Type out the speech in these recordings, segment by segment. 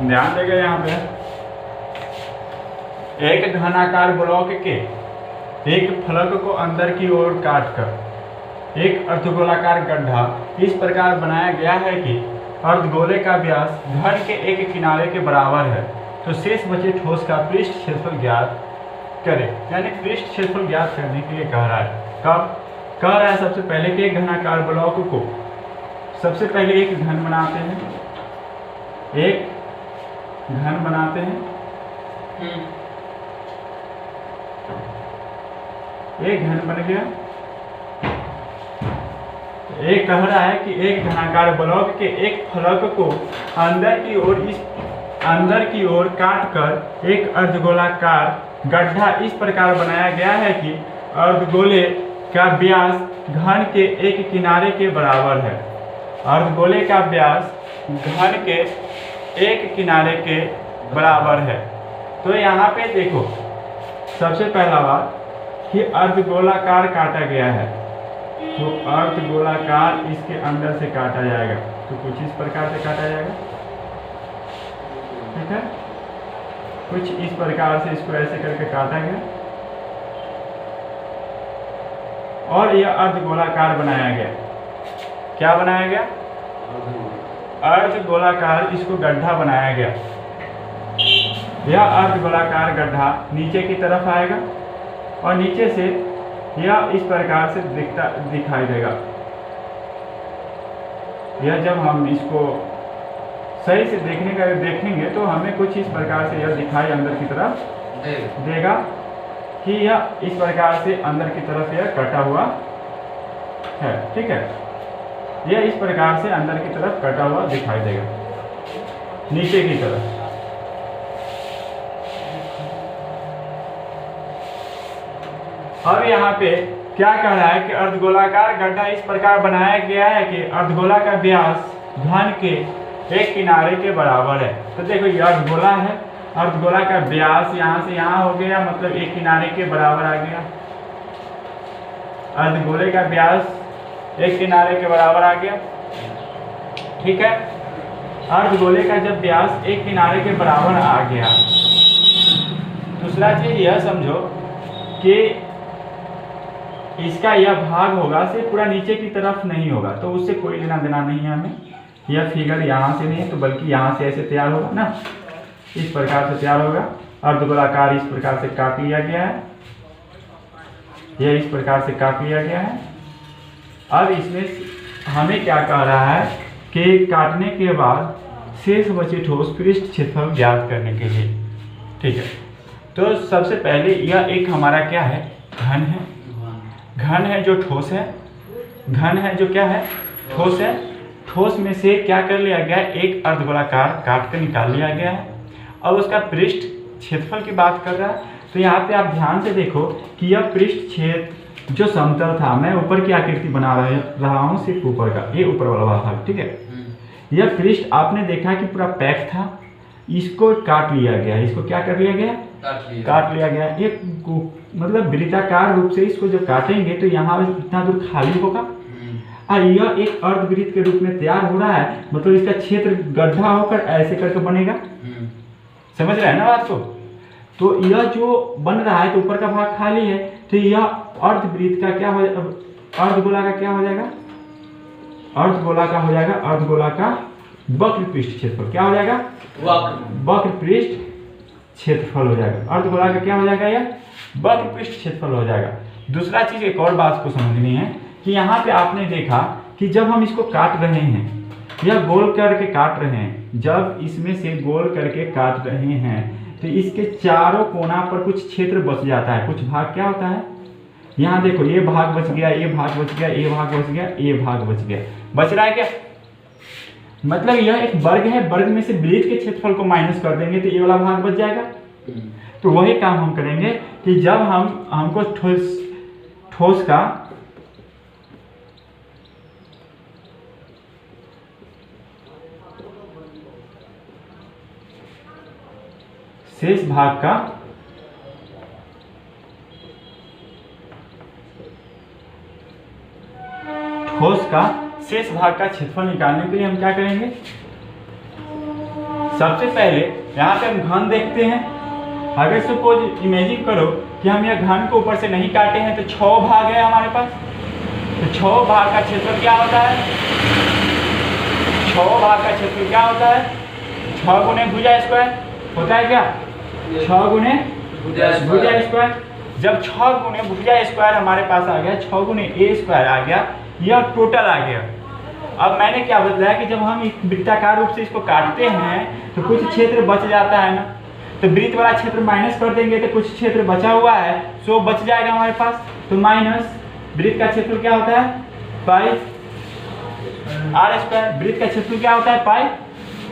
ध्यान देगा यहाँ पे एक घनाकार ब्लॉक के एक फलक को अंदर की ओर काटकर एक अर्धगोलाकार गड्ढा इस प्रकार बनाया गया है कि अर्धगोले का व्यास घन के एक किनारे के बराबर है, तो शेष बचे ठोस का पृष्ठ क्षेत्रफल ज्ञात करें। यानी पृष्ठ क्षेत्रफल ज्ञात करने के लिए कह रहा है। कब कह रहा है? सबसे पहले कि एक घनाकार ब्लॉक को सबसे पहले एक घन बनाते हैं, एक घन बनाते हैं, एक घन बन गया। एक कह रहा है कि एक घनाकार ब्लॉक के एक फलक को अंदर की ओर काट कर एक अर्धगोलाकार गड्ढा इस प्रकार बनाया गया है कि अर्धगोले का व्यास घन के एक किनारे के बराबर है। अर्धगोले का व्यास घन के एक किनारे के बराबर है। तो यहाँ पे देखो, सबसे पहला बात कि अर्धगोलाकार काटा गया है, तो अर्धगोलाकार इसके अंदर से काटा जाएगा, तो कुछ इस प्रकार से काटा जाएगा, ठीक है। कुछ इस प्रकार से इसको ऐसे करके काटा गया और यह अर्धगोलाकार बनाया गया। क्या बनाया गया? अर्धगोलाकार इसको गड्ढा बनाया गया। यह अर्धगोलाकार गड्ढा नीचे की तरफ आएगा और नीचे से यह इस प्रकार से दिखाई देगा। यह जब हम इसको सही से देखेंगे तो हमें कुछ इस प्रकार से यह दिखाई अंदर की तरफ देगा कि यह इस प्रकार से अंदर की तरफ यह कटा हुआ है, ठीक है। यह इस प्रकार से अंदर की तरफ कटा हुआ दिखाई देगा नीचे की तरफ। अब यहाँ पे क्या कह रहा है कि अर्धगोलाकार गड्ढा इस प्रकार बनाया गया है कि अर्धगोला का व्यास घन के एक किनारे के बराबर है। तो देखो ये अर्धगोला है, अर्धगोला का व्यास यहाँ से यहाँ हो गया, मतलब एक किनारे के बराबर आ गया। अर्धगोले का व्यास एक किनारे के बराबर आ गया, ठीक है। अर्धगोले का जब व्यास एक किनारे के बराबर आ गया, दूसरा चीज यह समझो कि इसका यह भाग होगा से पूरा नीचे की तरफ नहीं होगा, तो उससे कोई लेना देना नहीं है हमें। यह फिगर यहाँ से नहीं है, तो बल्कि यहाँ से ऐसे तैयार होगा ना, इस प्रकार से तैयार होगा। अर्धगोलाकार इस प्रकार से काट लिया गया है, यह इस प्रकार से काट लिया गया है। अब इसमें हमें क्या कह रहा है कि काटने के बाद शेष बचे ठोस पृष्ठ क्षेत्रफल ज्ञात करने के लिए, ठीक है। तो सबसे पहले यह एक हमारा क्या है? घन है। घन है जो ठोस है, घन है जो क्या है? ठोस है। ठोस में से क्या कर लिया गया? एक अर्धगोलाकार काट कर निकाल लिया गया है। अब उसका पृष्ठ क्षेत्रफल की बात कर रहा है, तो यहाँ पे आप ध्यान से देखो कि यह पृष्ठ क्षेत्र जो समतल था, मैं ऊपर की आकृति बना रहा हूँ, सिर्फ ऊपर का, ये ऊपर वाला भाग, ठीक है। यह पृष्ठ आपने देखा कि पूरा पैक था, इसको काट लिया गया। इसको क्या कर लिया गया? काट लिया गया। ये मतलब वृत्ताकार रूप से इसको जब काटेंगे तो यहाँ इतना दूर खाली होगा और यह एक अर्धवृत्त के रूप में तैयार हो रहा है, मतलब इसका क्षेत्र गड्ढा होकर ऐसे करके बनेगा। समझ रहे हैं ना बात को? तो यह जो बन रहा है तो ऊपर का भाग खाली है, तो यह अर्धवृत्त का क्या हो, अर्धगोला का क्या हो जाएगा? अर्धगोला का हो जाएगा, अर्धगोला का वक्र पृष्ठ क्षेत्रफल। क्या हो जाएगा? वक्र पृष्ठ क्षेत्रफल हो जाएगा। अर्धगोला का क्या हो जाएगा? यह वक्र पृष्ठ क्षेत्रफल हो जाएगा। दूसरा चीज एक और बात को समझनी है कि यहाँ पे आपने देखा कि जब हम इसको काट रहे हैं, यह गोल करके काट रहे हैं, जब इसमें से गोल करके काट रहे हैं तो इसके चारों कोना पर कुछ क्षेत्र बच जाता है। कुछ भाग क्या होता है? यहाँ देखो, ये भाग बच गया, ये भाग बच गया, ये भाग बच गया, ये भाग बच गया। बच रहा है क्या? मतलब यह एक वर्ग है, वर्ग में से वृत्त के क्षेत्रफल को माइनस कर देंगे तो ये वाला भाग बच जाएगा। तो वही काम हम करेंगे कि जब हमको ठोस का शेष भाग का ठोस का शेष भाग का क्षेत्रफल निकालने के लिए हम क्या करेंगे? सबसे पहले यहाँ पे हम घन देखते हैं। अगर सपोज इमेजिन करो कि हम यह घन को ऊपर से नहीं काटे हैं तो 6 भाग है हमारे पास। तो 6 भाग का क्षेत्रफल क्या होता है? 6 भाग का क्षेत्रफल क्या होता है? 6 गुने भुजा स्क्वायर होता है क्या? 6 गुने भुजा स्क्वायर। जब 6 गुने भुजा स्क्वायर हमारे पास आ गया, 6 गुने ए स्क्वायर आ गया, यह टोटल आ गया। अब मैंने क्या बताया कि जब हम वृत्ताकार रूप से इसको काटते हैं तो कुछ क्षेत्र बच जाता है ना, तो वृत्त वाला क्षेत्र माइनस कर देंगे तो कुछ क्षेत्र बचा हुआ है सो बच जाएगा हमारे पास। तो माइनस वृत्त का क्षेत्र क्या होता है? पाई आर स्क्वायर। वृत्त का क्षेत्र क्या होता है? पाई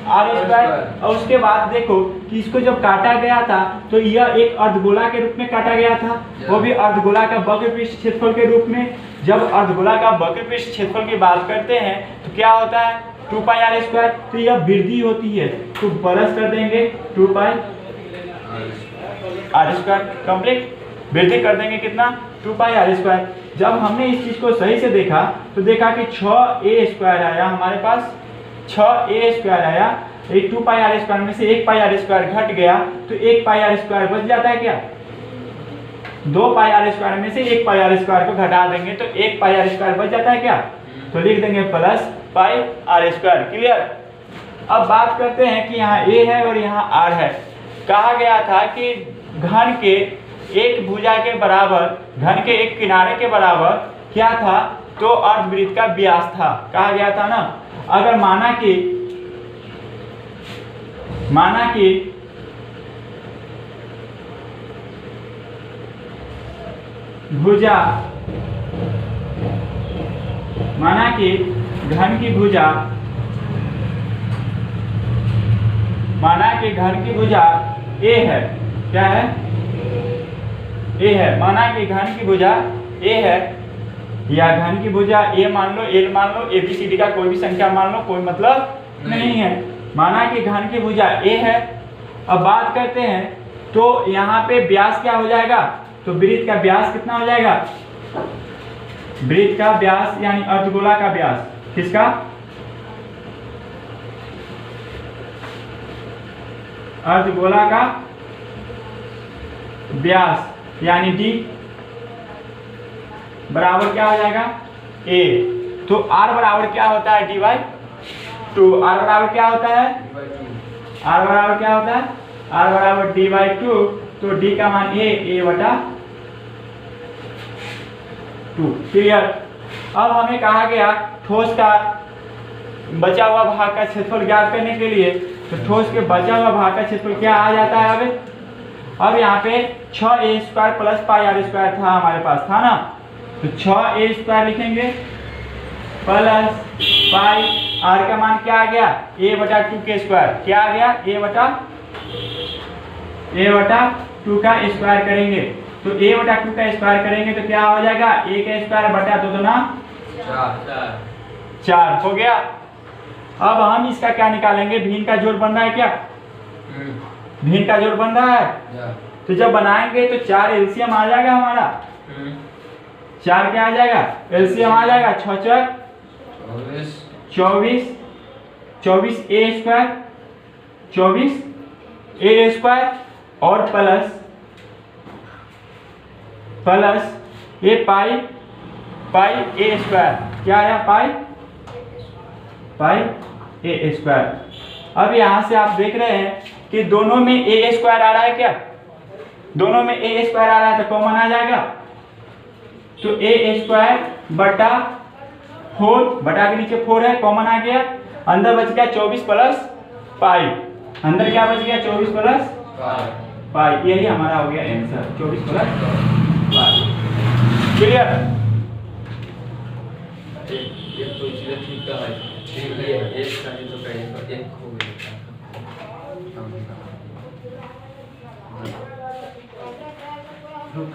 आर स्क्वायर। और उसके बाद देखो कि इसको जब काटा गया था तो यह एक अर्धगोला के रूप में काटा गया था, वो भी अर्धगोला का वक्रपृष्ठ क्षेत्रफल के रूप में। जब अर्धगोला का वक्रपृष्ठ क्षेत्रफल की बात करते हैं तो क्या होता है? 2 पाई आर स्क्वायर। तो यह वृद्धि होती है तो प्लस कर देंगे 2 पाई आर स्क्वायर कंप्लीट। वृद्धि कर देंगे कितना? 2 पाई आर स्क्वायर। जब हमने इस चीज को सही से देखा तो देखा कि 6a स्क्वायर आया हमारे पास, 6a स्क्वायर आया। 2 पाई आर स्क्वायर में से 1 पाई आर स्क्वायर घट गया तो 1 पाई आर स्क्वायर बच जाता है क्या? 2 पाई आर स्क्वायर में से 1 पाई आर स्क्वायर को घटा देंगे तो 1 पाई आर स्क्वायर बच जाता है क्या? तो लिख देंगे plus pi r square. Clear? अब बात करते हैं कि यहाँ a है और यहाँ r है। कहा गया था कि घन के एक भुजा के बराबर, घन के एक किनारे के बराबर क्या था? तो अर्धवृत्त का व्यास था। कहा गया था ना, अगर माना कि भुजा, माना कि घन की भुजा, माना कि घन की भुजा a है, क्या है? a है। माना कि घन की भुजा a है या घन की भुजा a मान लो, l मान लो, ABCD का कोई भी संख्या मान लो, कोई मतलब नहीं है। माना कि घन की भुजा a है। अब बात करते हैं तो यहाँ पे व्यास क्या हो जाएगा? तो वृत्त का व्यास कितना हो जाएगा? वृत्त का व्यास यानी अर्धगोला का व्यास, किसका? अर्धगोला का व्यास यानी d बराबर क्या हो जाएगा? a। तो r बराबर क्या होता है? d/2। r बराबर क्या होता है? r बराबर क्या होता है? r बराबर d/2। तो d का मान a/2। क्लियर? अब हमें कहा गया ठोस का बचा हुआ भाग का क्षेत्रफल ज्ञात करने के लिए, तो ठोस के बचा हुआ भाग का क्षेत्रफल क्या आ जाता है? अब यहाँ पे 6a square plus pi r square था हमारे पास, था ना, तो 6a स्क्वायर लिखेंगे प्लस पाई आर का मान क्या आ गया? a/2 के स्क्वायर। क्या आ गया? a/2 का स्क्वायर करेंगे तो a/2 का स्क्वायर करेंगे तो क्या हो जाएगा? a का स्क्वायर बटा 2 दूना 4 हो गया। अब हम इसका क्या निकालेंगे? भिन्न का जोड़ बन रहा है क्या? भिन्न का जोड़ बन रहा है। तो जब बनाएंगे तो 4 एलसीएम आ जाएगा हमारा। 4 क्या आ जाएगा? एलसीएम आ जाएगा। 6×4 24, 24a स्क्वायर, 24a स्क्वायर और प्लस ये पाई a स्क्वायर। क्या आया? पाई a स्क्वायर। अब यहाँ से आप देख रहे हैं कि दोनों में a स्क्वायर आ रहा है क्या? दोनों में a स्क्वायर आ रहा है तो कॉमन आ जाएगा। तो a स्क्वायर बटा 4, बटा के नीचे 4 है, कॉमन आ गया। अंदर बच गया 24 प्लस पाई। अंदर क्या बच गया? 24 प्लस पाई। यही हमारा हो गया आंसर, 24 प्लस पाई। क्लियर? ये तो चीजें ठीक है भाई। ठीक है, एक का तो कहीं एक हो गया। रुक